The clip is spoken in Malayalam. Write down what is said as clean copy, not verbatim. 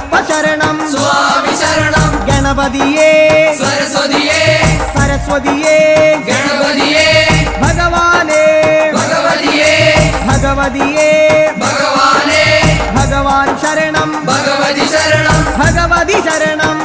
അയ്യപ്പ ശരണം സ്വാമി ശരണം ഗണപതിയേ സരസ്വതിയേ സരസ്വതിയേ ഗണപതിയേ ഭഗവാനേ ഭഗവതിയേ ഭഗവതിയേ ഭഗവാനേ ഭഗവാൻ ശരണം ഭഗവതി ശരണം ഭഗവതി ശരണം